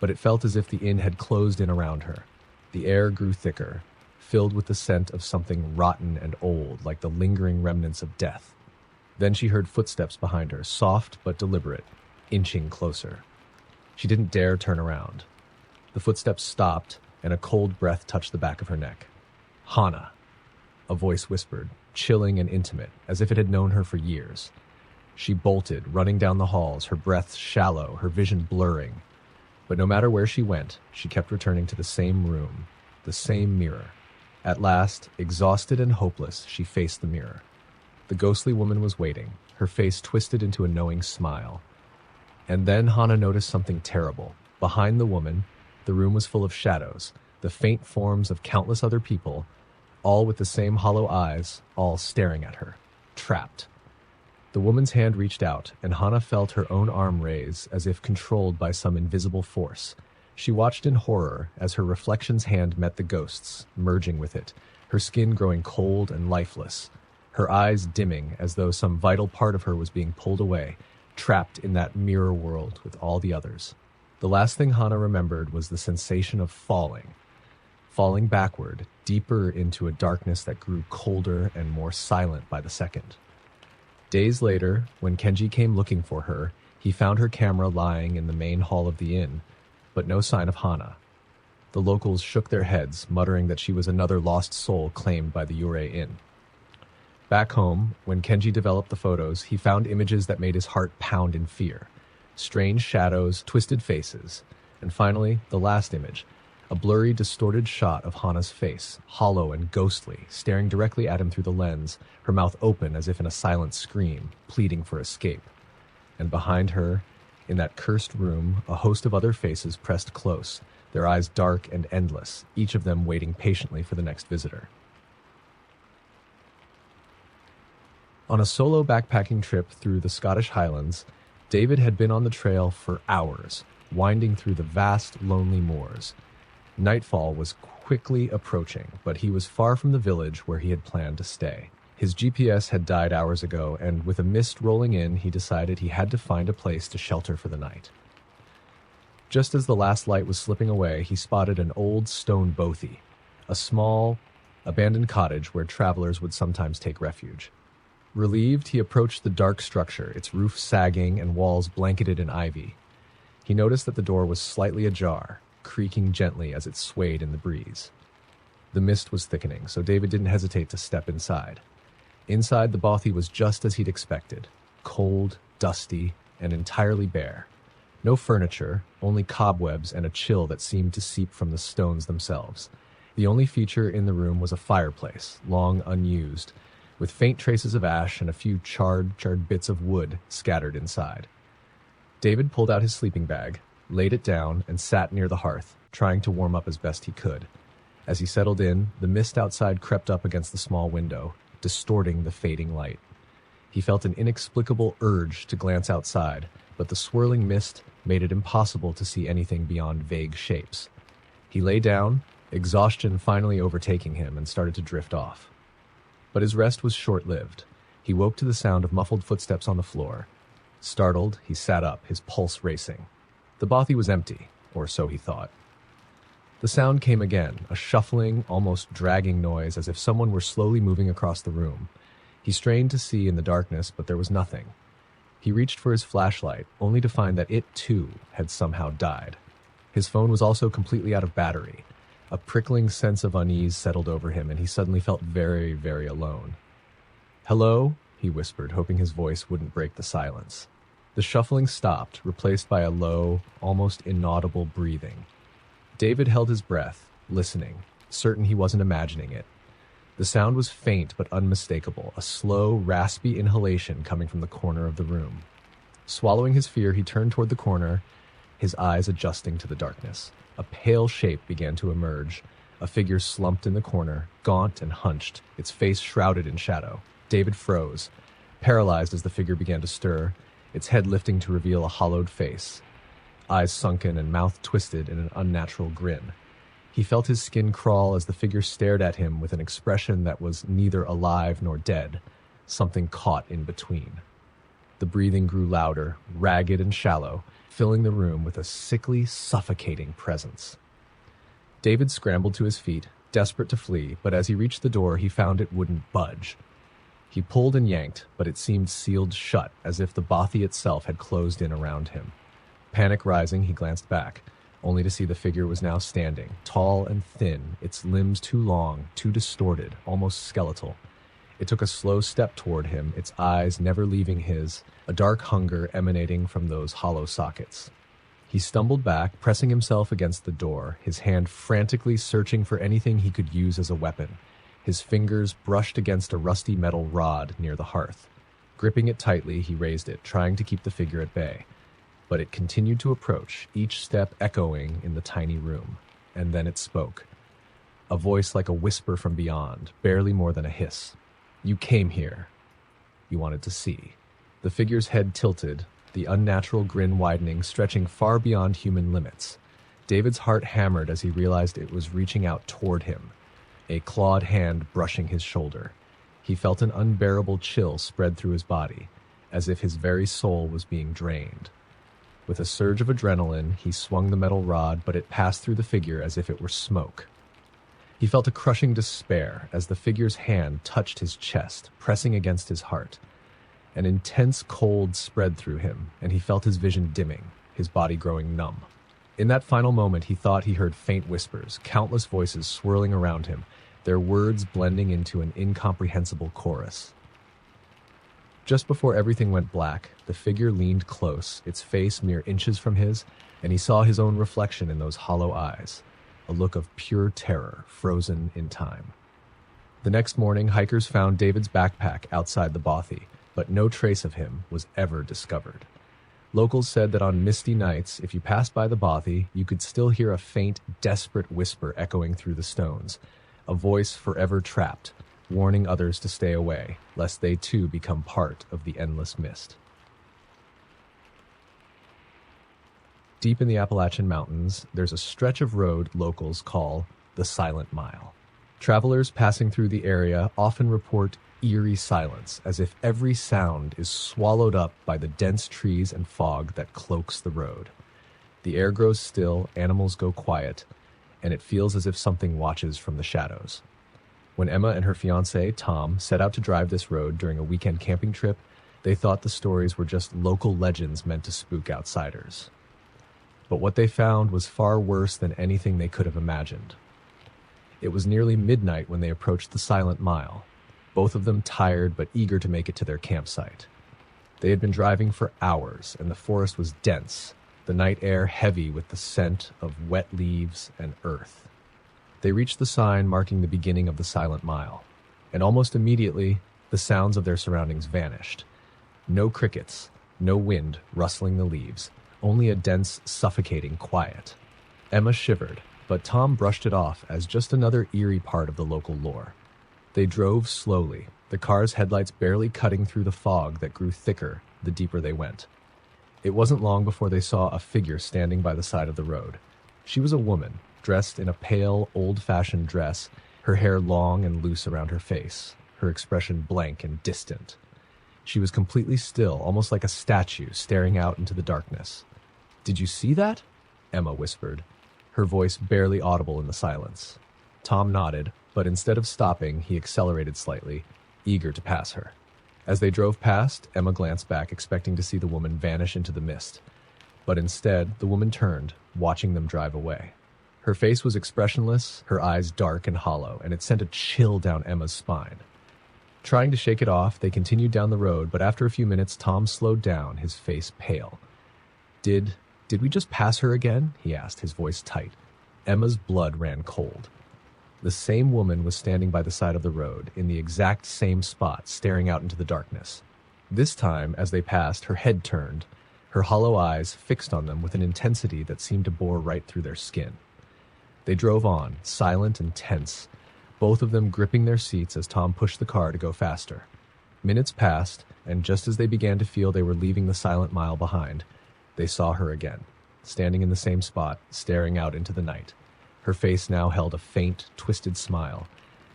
but it felt as if the inn had closed in around her. The air grew thicker, filled with the scent of something rotten and old, like the lingering remnants of death. Then she heard footsteps behind her, soft but deliberate, inching closer. She didn't dare turn around. The footsteps stopped, and a cold breath touched the back of her neck. "Hana," a voice whispered, chilling and intimate, as if it had known her for years. She bolted, running down the halls, her breath shallow, her vision blurring. But no matter where she went, she kept returning to the same room, the same mirror. At last, exhausted and hopeless, she faced the mirror. The ghostly woman was waiting, her face twisted into a knowing smile. And then Hana noticed something terrible. Behind the woman, the room was full of shadows, the faint forms of countless other people, all with the same hollow eyes, all staring at her, trapped. The woman's hand reached out, and Hana felt her own arm raise, as if controlled by some invisible force. She watched in horror as her reflection's hand met the ghost's, merging with it, her skin growing cold and lifeless, her eyes dimming as though some vital part of her was being pulled away, trapped in that mirror world with all the others. The last thing Hana remembered was the sensation of falling backward, deeper into a darkness that grew colder and more silent by the second. Days later, when Kenji came looking for her, he found her camera lying in the main hall of the inn, but no sign of Hana. The locals shook their heads, muttering that she was another lost soul claimed by the Yurei Inn. Back home, when Kenji developed the photos, he found images that made his heart pound in fear. Strange shadows, twisted faces, and finally, the last image, a blurry, distorted shot of Hana's face, hollow and ghostly, staring directly at him through the lens, her mouth open as if in a silent scream, pleading for escape. And behind her, In that cursed room, a host of other faces pressed close, their eyes dark and endless, each of them waiting patiently for the next visitor. On a solo backpacking trip through the Scottish Highlands, David had been on the trail for hours, winding through the vast, lonely moors. Nightfall was quickly approaching, but he was far from the village where he had planned to stay. His GPS had died hours ago, and with a mist rolling in, he decided he had to find a place to shelter for the night. Just as the last light was slipping away, he spotted an old stone bothy, a small, abandoned cottage where travelers would sometimes take refuge. Relieved, he approached the dark structure, its roof sagging and walls blanketed in ivy. He noticed that the door was slightly ajar, creaking gently as it swayed in the breeze. The mist was thickening, so David didn't hesitate to step inside. Inside, the bothy was just as he'd expected, cold, dusty, and entirely bare. No furniture, only cobwebs and a chill that seemed to seep from the stones themselves. The only feature in the room was a fireplace, long unused, with faint traces of ash and a few charred bits of wood scattered inside. David pulled out his sleeping bag, laid it down, and sat near the hearth, trying to warm up as best he could. As he settled in, the mist outside crept up against the small window, distorting the fading light. He felt an inexplicable urge to glance outside, but the swirling mist made it impossible to see anything beyond vague shapes. He lay down, exhaustion finally overtaking him, and started to drift off. But his rest was short-lived. He woke to the sound of muffled footsteps on the floor. Startled, he sat up, his pulse racing. The bothy was empty, or so he thought. The sound came again, a shuffling, almost dragging noise, as if someone were slowly moving across the room. He strained to see in the darkness, but there was nothing. He reached for his flashlight, only to find that it, too, had somehow died. His phone was also completely out of battery. A prickling sense of unease settled over him, and he suddenly felt very, very alone. "Hello?" he whispered, hoping his voice wouldn't break the silence. The shuffling stopped, replaced by a low, almost inaudible breathing. David held his breath, listening, certain he wasn't imagining it. The sound was faint but unmistakable, a slow, raspy inhalation coming from the corner of the room. Swallowing his fear, he turned toward the corner, his eyes adjusting to the darkness. A pale shape began to emerge, a figure slumped in the corner, gaunt and hunched, its face shrouded in shadow. David froze, paralyzed as the figure began to stir, its head lifting to reveal a hollowed face, eyes sunken and mouth twisted in an unnatural grin. He felt his skin crawl as the figure stared at him with an expression that was neither alive nor dead, something caught in between. The breathing grew louder, ragged and shallow, filling the room with a sickly, suffocating presence. David scrambled to his feet, desperate to flee, but as he reached the door, he found it wouldn't budge. He pulled and yanked, but it seemed sealed shut, as if the bothy itself had closed in around him. Panic rising, he glanced back, only to see the figure was now standing, tall and thin, its limbs too long, too distorted, almost skeletal. It took a slow step toward him, its eyes never leaving his, a dark hunger emanating from those hollow sockets. He stumbled back, pressing himself against the door, his hand frantically searching for anything he could use as a weapon. His fingers brushed against a rusty metal rod near the hearth. Gripping it tightly, he raised it, trying to keep the figure at bay. But it continued to approach, each step echoing in the tiny room. And then it spoke. A voice like a whisper from beyond, barely more than a hiss. "You came here. You wanted to see." The figure's head tilted, the unnatural grin widening, stretching far beyond human limits. David's heart hammered as he realized it was reaching out toward him, a clawed hand brushing his shoulder. He felt an unbearable chill spread through his body, as if his very soul was being drained. With a surge of adrenaline, he swung the metal rod, but it passed through the figure as if it were smoke. He felt a crushing despair as the figure's hand touched his chest, pressing against his heart. An intense cold spread through him, and he felt his vision dimming, his body growing numb. In that final moment, he thought he heard faint whispers, countless voices swirling around him, their words blending into an incomprehensible chorus. Just before everything went black, the figure leaned close, its face mere inches from his, and he saw his own reflection in those hollow eyes, a look of pure terror frozen in time. The next morning, hikers found David's backpack outside the bothy, but no trace of him was ever discovered. Locals said that on misty nights, if you passed by the bothy, you could still hear a faint, desperate whisper echoing through the stones, a voice forever trapped, warning others to stay away, lest they too become part of the endless mist. Deep in the Appalachian Mountains, there's a stretch of road locals call the Silent Mile. Travelers passing through the area often report eerie silence, as if every sound is swallowed up by the dense trees and fog that cloaks the road. The air grows still, animals go quiet, and it feels as if something watches from the shadows. When Emma and her fiancé, Tom, set out to drive this road during a weekend camping trip, they thought the stories were just local legends meant to spook outsiders. But what they found was far worse than anything they could have imagined. It was nearly midnight when they approached the Silent Mile, both of them tired but eager to make it to their campsite. They had been driving for hours, and the forest was dense, the night air heavy with the scent of wet leaves and earth. They reached the sign marking the beginning of the Silent Mile, and almost immediately, the sounds of their surroundings vanished. No crickets, no wind rustling the leaves, only a dense, suffocating quiet. Emma shivered, but Tom brushed it off as just another eerie part of the local lore. They drove slowly, the car's headlights barely cutting through the fog that grew thicker the deeper they went. It wasn't long before they saw a figure standing by the side of the road. She was a woman, dressed in a pale, old-fashioned dress, her hair long and loose around her face, her expression blank and distant. She was completely still, almost like a statue, staring out into the darkness. "Did you see that?" Emma whispered, her voice barely audible in the silence. Tom nodded, but instead of stopping, he accelerated slightly, eager to pass her. As they drove past, Emma glanced back, expecting to see the woman vanish into the mist. But instead, the woman turned, watching them drive away. Her face was expressionless, her eyes dark and hollow, and it sent a chill down Emma's spine. Trying to shake it off, they continued down the road, but after a few minutes, Tom slowed down, his face pale. Did we just pass her again?" he asked, his voice tight. Emma's blood ran cold. The same woman was standing by the side of the road, in the exact same spot, staring out into the darkness. This time, as they passed, her head turned, her hollow eyes fixed on them with an intensity that seemed to bore right through their skin. They drove on, silent and tense, both of them gripping their seats as Tom pushed the car to go faster. Minutes passed, and just as they began to feel they were leaving the Silent Mile behind, they saw her again, standing in the same spot, staring out into the night. Her face now held a faint, twisted smile,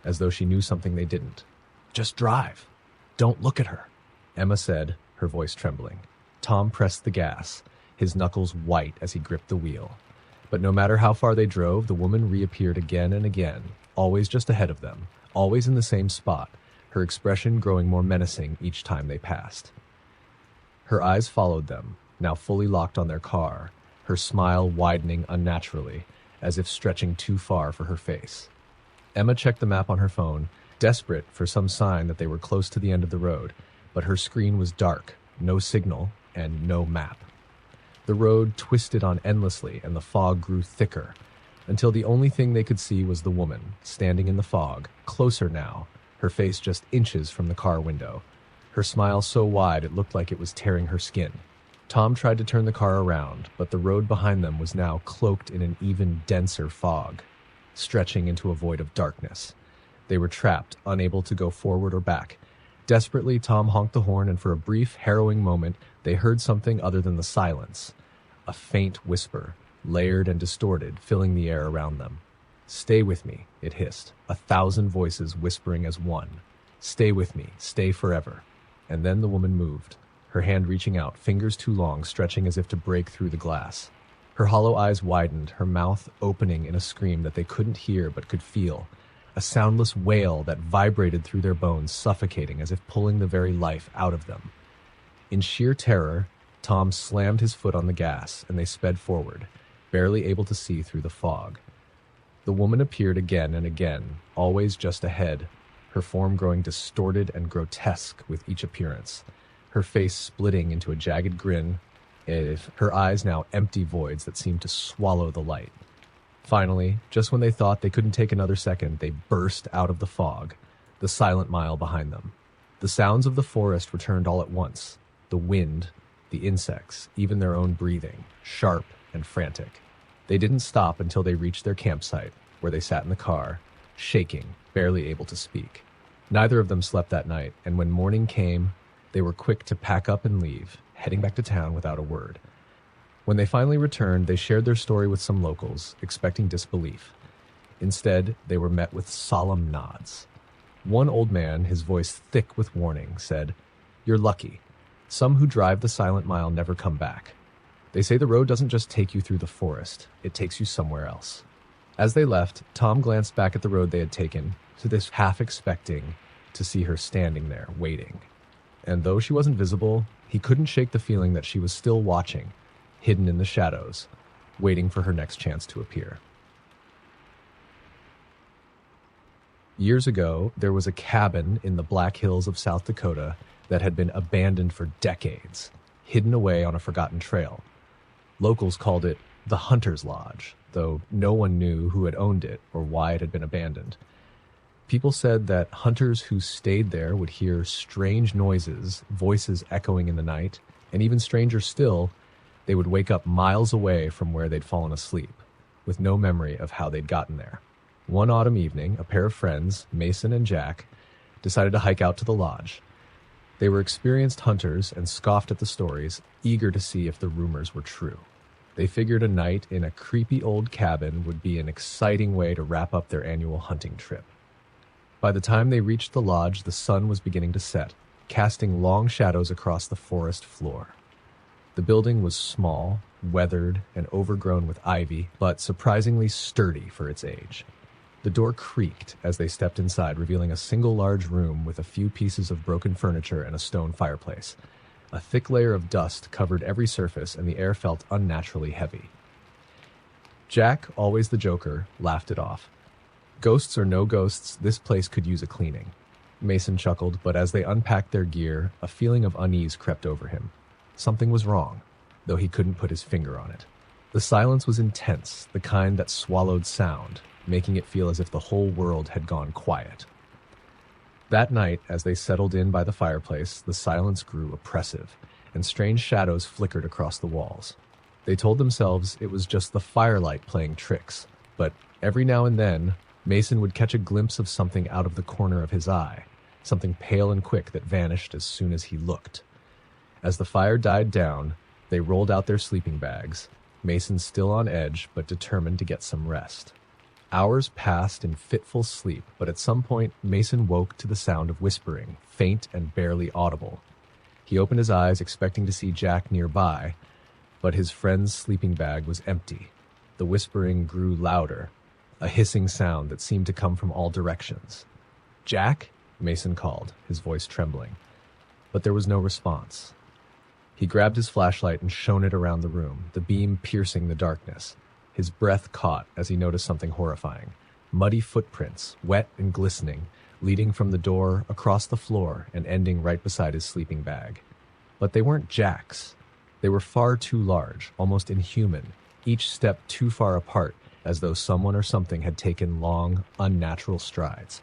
as though she knew something they didn't. "Just drive. Don't look at her," Emma said, her voice trembling. Tom pressed the gas, his knuckles white as he gripped the wheel. But no matter how far they drove, the woman reappeared again and again, always just ahead of them, always in the same spot, her expression growing more menacing each time they passed. Her eyes followed them, now fully locked on their car, her smile widening unnaturally, as if stretching too far for her face. Emma checked the map on her phone, desperate for some sign that they were close to the end of the road, but her screen was dark, no signal, and no map. The road twisted on endlessly, and the fog grew thicker, until the only thing they could see was the woman, standing in the fog, closer now, her face just inches from the car window, her smile so wide it looked like it was tearing her skin. Tom tried to turn the car around, but the road behind them was now cloaked in an even denser fog, stretching into a void of darkness. They were trapped, unable to go forward or back. Desperately, Tom honked the horn, and for a brief, harrowing moment, they heard something other than the silence. A faint whisper, layered and distorted, filling the air around them. "Stay with me," it hissed, 1,000 voices whispering as one. "Stay with me, stay forever." And then the woman moved, her hand reaching out, fingers too long, stretching as if to break through the glass. Her hollow eyes widened, her mouth opening in a scream that they couldn't hear but could feel, a soundless wail that vibrated through their bones, suffocating as if pulling the very life out of them. In sheer terror, Tom slammed his foot on the gas, and they sped forward, barely able to see through the fog. The woman appeared again and again, always just ahead, her form growing distorted and grotesque with each appearance, her face splitting into a jagged grin, her eyes now empty voids that seemed to swallow the light. Finally, just when they thought they couldn't take another second, they burst out of the fog, the Silent Mile behind them. The sounds of the forest returned all at once, the wind, the insects, even their own breathing, sharp and frantic. They didn't stop until they reached their campsite, where they sat in the car, shaking, barely able to speak. Neither of them slept that night, and when morning came, they were quick to pack up and leave, heading back to town without a word. When they finally returned, they shared their story with some locals, expecting disbelief. Instead, they were met with solemn nods. One old man, his voice thick with warning, said, "You're lucky. Some who drive the silent mile never come back. They say the road doesn't just take you through the forest, it takes you somewhere else." As they left, Tom glanced back at the road they had taken, to this half expecting to see her standing there, waiting. And though she wasn't visible, he couldn't shake the feeling that she was still watching, hidden in the shadows, waiting for her next chance to appear. Years ago, there was a cabin in the Black Hills of South Dakota that had been abandoned for decades, hidden away on a forgotten trail. Locals called it the Hunter's Lodge, though no one knew who had owned it or why it had been abandoned. People said that hunters who stayed there would hear strange noises, voices echoing in the night, and even stranger still, they would wake up miles away from where they'd fallen asleep, with no memory of how they'd gotten there. One autumn evening, a pair of friends, Mason and Jack, decided to hike out to the lodge. They were experienced hunters and scoffed at the stories, eager to see if the rumors were true. They figured a night in a creepy old cabin would be an exciting way to wrap up their annual hunting trip. By the time they reached the lodge, the sun was beginning to set, casting long shadows across the forest floor. The building was small, weathered, and overgrown with ivy, but surprisingly sturdy for its age. The door creaked as they stepped inside, revealing a single large room with a few pieces of broken furniture and a stone fireplace. A thick layer of dust covered every surface, and the air felt unnaturally heavy. Jack, always the joker, laughed it off. Ghosts or no ghosts, this place could use a cleaning. Mason chuckled, but as they unpacked their gear, a feeling of unease crept over him. Something was wrong, though he couldn't put his finger on it. The silence was intense, the kind that swallowed sound, making it feel as if the whole world had gone quiet. That night, as they settled in by the fireplace, the silence grew oppressive, and strange shadows flickered across the walls. They told themselves it was just the firelight playing tricks, but every now and then, Mason would catch a glimpse of something out of the corner of his eye, something pale and quick that vanished as soon as he looked. As the fire died down, they rolled out their sleeping bags, Mason still on edge but determined to get some rest. Hours passed in fitful sleep, but at some point, Mason woke to the sound of whispering, faint and barely audible. He opened his eyes, expecting to see Jack nearby, but his friend's sleeping bag was empty. The whispering grew louder, a hissing sound that seemed to come from all directions. "Jack?" Mason called, his voice trembling. But there was no response. He grabbed his flashlight and shone it around the room, the beam piercing the darkness. His breath caught as he noticed something horrifying. Muddy footprints, wet and glistening, leading from the door across the floor and ending right beside his sleeping bag. But they weren't Jack's. They were far too large, almost inhuman, each step too far apart, as though someone or something had taken long, unnatural strides.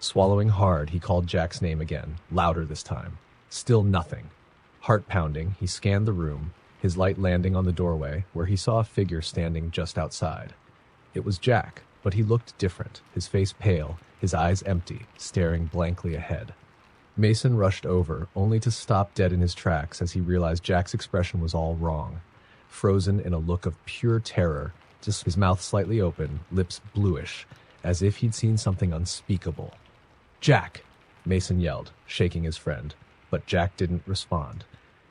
Swallowing hard, he called Jack's name again, louder this time. Still nothing. Heart pounding, he scanned the room, his light landing on the doorway, where he saw a figure standing just outside. It was Jack, but he looked different, his face pale, his eyes empty, staring blankly ahead. Mason rushed over, only to stop dead in his tracks as he realized Jack's expression was all wrong. Frozen in a look of pure terror, just his mouth slightly open, lips bluish, as if he'd seen something unspeakable. "Jack!" Mason yelled, shaking his friend, but Jack didn't respond.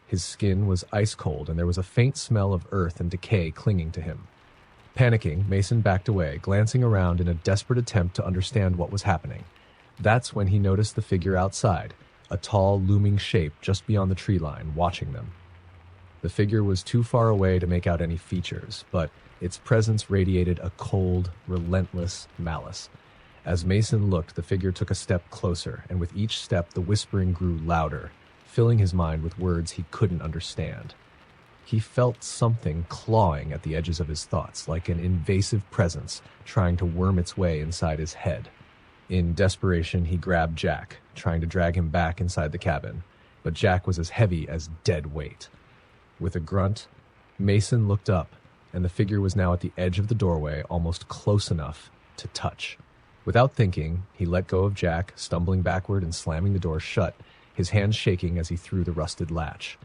His skin was ice cold, and there was a faint smell of earth and decay clinging to him. Panicking, Mason backed away, glancing around in a desperate attempt to understand what was happening. That's when he noticed the figure outside, a tall, looming shape just beyond the tree line, watching them. The figure was too far away to make out any features, but its presence radiated a cold, relentless malice. As Mason looked, the figure took a step closer, and with each step the whispering grew louder, filling his mind with words he couldn't understand. He felt something clawing at the edges of his thoughts, like an invasive presence trying to worm its way inside his head. In desperation, he grabbed Jack, trying to drag him back inside the cabin, but Jack was as heavy as dead weight. With a grunt, Mason looked up, and the figure was now at the edge of the doorway, almost close enough to touch. Without thinking, he let go of Jack, stumbling backward and slamming the door shut, his hands shaking as he threw the rusted latch.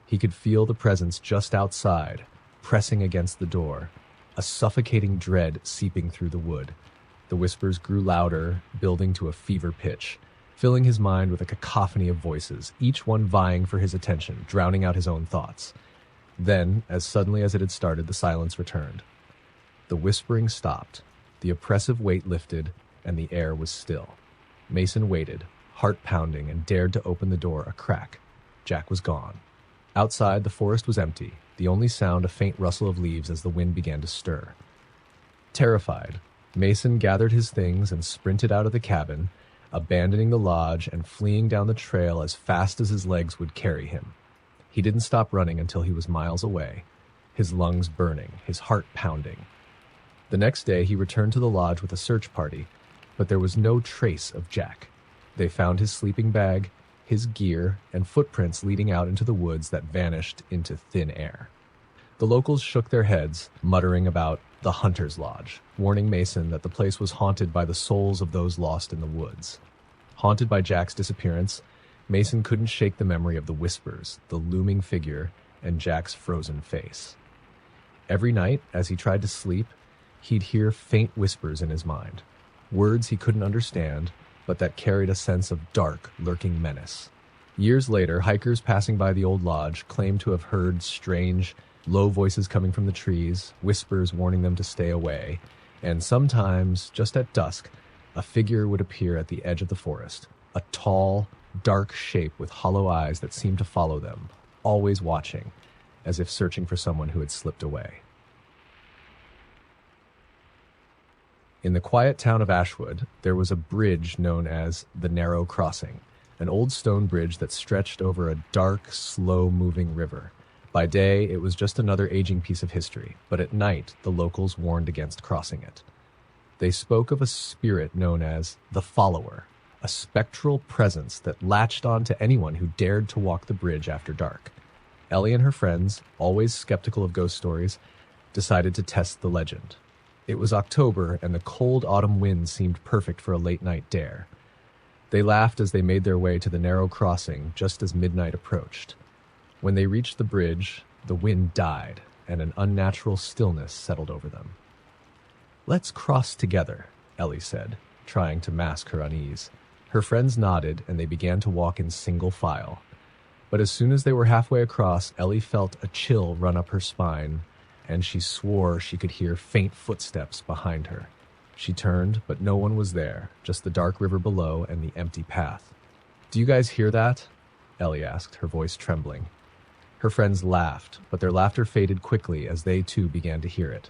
He could feel the presence just outside, pressing against the door, a suffocating dread seeping through the wood. The whispers grew louder, building to a fever pitch, filling his mind with a cacophony of voices, each one vying for his attention, drowning out his own thoughts. Then, as suddenly as it had started, the silence returned. The whispering stopped, the oppressive weight lifted, and the air was still. Mason waited, heart pounding, and dared to open the door a crack. Jack was gone. Outside, the forest was empty, the only sound a faint rustle of leaves as the wind began to stir. Terrified, Mason gathered his things and sprinted out of the cabin, abandoning the lodge and fleeing down the trail as fast as his legs would carry him. He didn't stop running until he was miles away, his lungs burning, his heart pounding. The next day, he returned to the lodge with a search party, but there was no trace of Jack. They found his sleeping bag, his gear, and footprints leading out into the woods that vanished into thin air. The locals shook their heads, muttering about the Hunter's Lodge, warning Mason that the place was haunted by the souls of those lost in the woods. Haunted by Jack's disappearance, Mason couldn't shake the memory of the whispers, the looming figure, and Jack's frozen face. Every night, as he tried to sleep, he'd hear faint whispers in his mind, words he couldn't understand, but that carried a sense of dark, lurking menace. Years later, hikers passing by the old lodge claimed to have heard strange, low voices coming from the trees, whispers warning them to stay away, and sometimes, just at dusk, a figure would appear at the edge of the forest, a tall, dark shape with hollow eyes that seemed to follow them, always watching, as if searching for someone who had slipped away. In the quiet town of Ashwood, there was a bridge known as the Narrow Crossing, an old stone bridge that stretched over a dark, slow-moving river. By day, it was just another aging piece of history, but at night, the locals warned against crossing it. They spoke of a spirit known as the Follower, a spectral presence that latched on to anyone who dared to walk the bridge after dark. Ellie and her friends, always skeptical of ghost stories, decided to test the legend. It was October, and the cold autumn wind seemed perfect for a late-night dare. They laughed as they made their way to the narrow crossing just as midnight approached. When they reached the bridge, the wind died, and an unnatural stillness settled over them. "Let's cross together," Ellie said, trying to mask her unease. Her friends nodded, and they began to walk in single file. But as soon as they were halfway across, Ellie felt a chill run up her spine, and she swore she could hear faint footsteps behind her. She turned, but no one was there, just the dark river below and the empty path. "Do you guys hear that?" Ellie asked, her voice trembling. Her friends laughed, but their laughter faded quickly as they too began to hear it.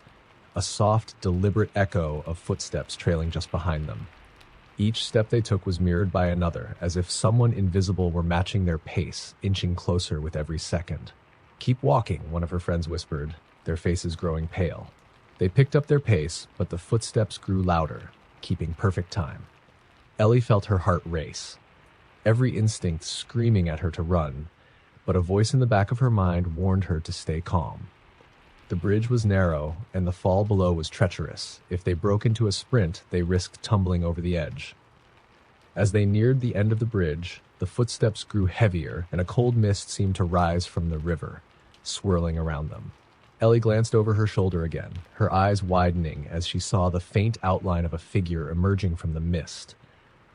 A soft, deliberate echo of footsteps trailing just behind them. Each step they took was mirrored by another, as if someone invisible were matching their pace, inching closer with every second. "Keep walking," one of her friends whispered, their faces growing pale. They picked up their pace, but the footsteps grew louder, keeping perfect time. Ellie felt her heart race, every instinct screaming at her to run, but a voice in the back of her mind warned her to stay calm. The bridge was narrow, and the fall below was treacherous. If they broke into a sprint, they risked tumbling over the edge. As they neared the end of the bridge, the footsteps grew heavier, and a cold mist seemed to rise from the river, swirling around them. Ellie glanced over her shoulder again, her eyes widening as she saw the faint outline of a figure emerging from the mist.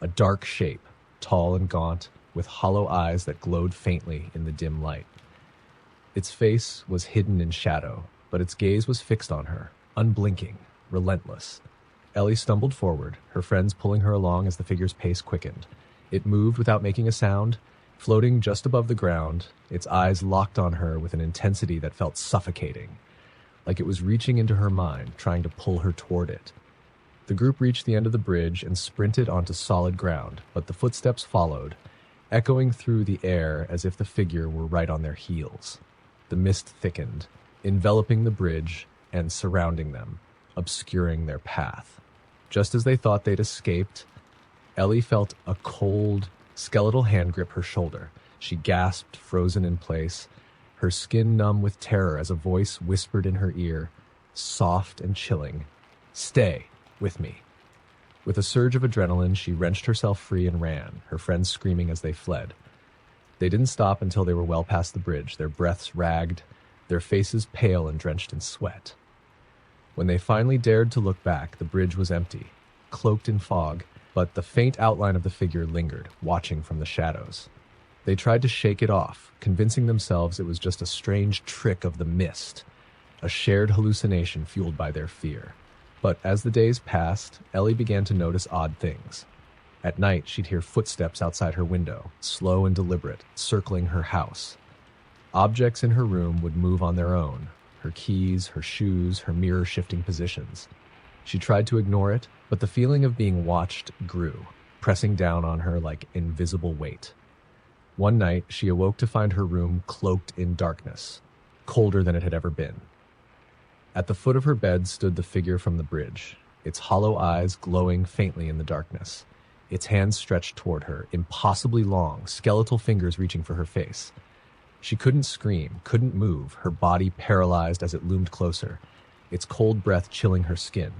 A dark shape, tall and gaunt, with hollow eyes that glowed faintly in the dim light. Its face was hidden in shadow, but its gaze was fixed on her, unblinking, relentless. Ellie stumbled forward, her friends pulling her along as the figure's pace quickened. It moved without making a sound, floating just above the ground, its eyes locked on her with an intensity that felt suffocating, like it was reaching into her mind, trying to pull her toward it. The group reached the end of the bridge and sprinted onto solid ground, but the footsteps followed, echoing through the air as if the figure were right on their heels. The mist thickened, enveloping the bridge and surrounding them, obscuring their path. Just as they thought they'd escaped, Ellie felt a cold, skeletal hand grip her shoulder. She gasped, frozen in place, her skin numb with terror as a voice whispered in her ear, soft and chilling, "Stay with me." With a surge of adrenaline, she wrenched herself free and ran, her friends screaming as they fled. They didn't stop until they were well past the bridge, their breaths ragged, their faces pale and drenched in sweat. When they finally dared to look back, the bridge was empty, cloaked in fog, but the faint outline of the figure lingered, watching from the shadows. They tried to shake it off, convincing themselves it was just a strange trick of the mist, a shared hallucination fueled by their fear. But as the days passed, Ellie began to notice odd things. At night, she'd hear footsteps outside her window, slow and deliberate, circling her house. Objects in her room would move on their own, her keys, her shoes, her mirror shifting positions. She tried to ignore it, but the feeling of being watched grew, pressing down on her like invisible weight. One night, she awoke to find her room cloaked in darkness, colder than it had ever been. At the foot of her bed stood the figure from the bridge, its hollow eyes glowing faintly in the darkness, its hands stretched toward her, impossibly long, skeletal fingers reaching for her face. She couldn't scream, couldn't move, her body paralyzed as it loomed closer, its cold breath chilling her skin.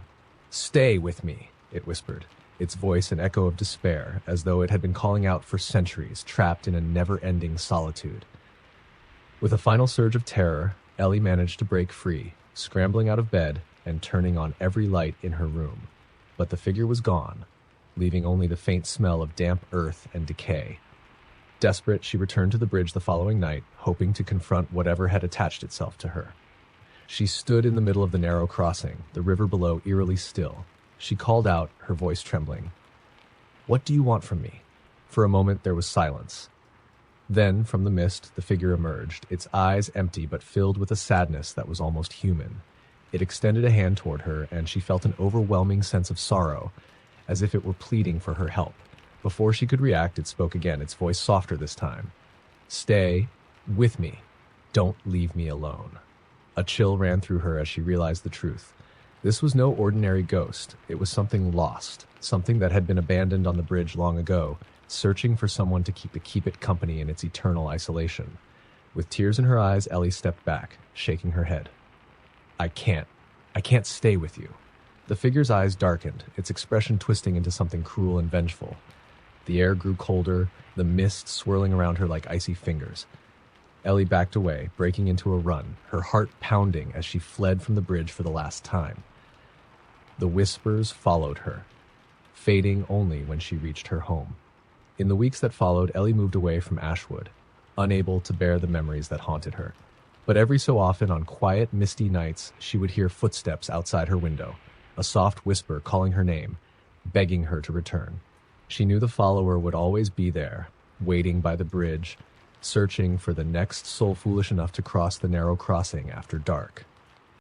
"Stay with me," it whispered, its voice an echo of despair, as though it had been calling out for centuries, trapped in a never-ending solitude. With a final surge of terror, Ellie managed to break free, scrambling out of bed and turning on every light in her room. But the figure was gone, leaving only the faint smell of damp earth and decay. Desperate, she returned to the bridge the following night, hoping to confront whatever had attached itself to her. She stood in the middle of the narrow crossing, the river below eerily still. She called out, her voice trembling, "What do you want from me?" For a moment there was silence. Then, from the mist, the figure emerged, its eyes empty but filled with a sadness that was almost human. It extended a hand toward her, and she felt an overwhelming sense of sorrow, as if it were pleading for her help. Before she could react, it spoke again, its voice softer this time. "Stay with me. Don't leave me alone." A chill ran through her as she realized the truth. This was no ordinary ghost. It was something lost, something that had been abandoned on the bridge long ago, searching for someone to keep it company in its eternal isolation. With tears in her eyes, Ellie stepped back, shaking her head. I can't stay with you." The figure's eyes darkened, its expression twisting into something cruel and vengeful. The air grew colder, the mist swirling around her like icy fingers. Ellie backed away, breaking into a run, her heart pounding as she fled from the bridge for the last time. The whispers followed her, fading only when she reached her home. In the weeks that followed, Ellie moved away from Ashwood, unable to bear the memories that haunted her. But every so often, on quiet, misty nights, she would hear footsteps outside her window, a soft whisper calling her name, begging her to return. She knew the follower would always be there, waiting by the bridge, searching for the next soul foolish enough to cross the narrow crossing after dark.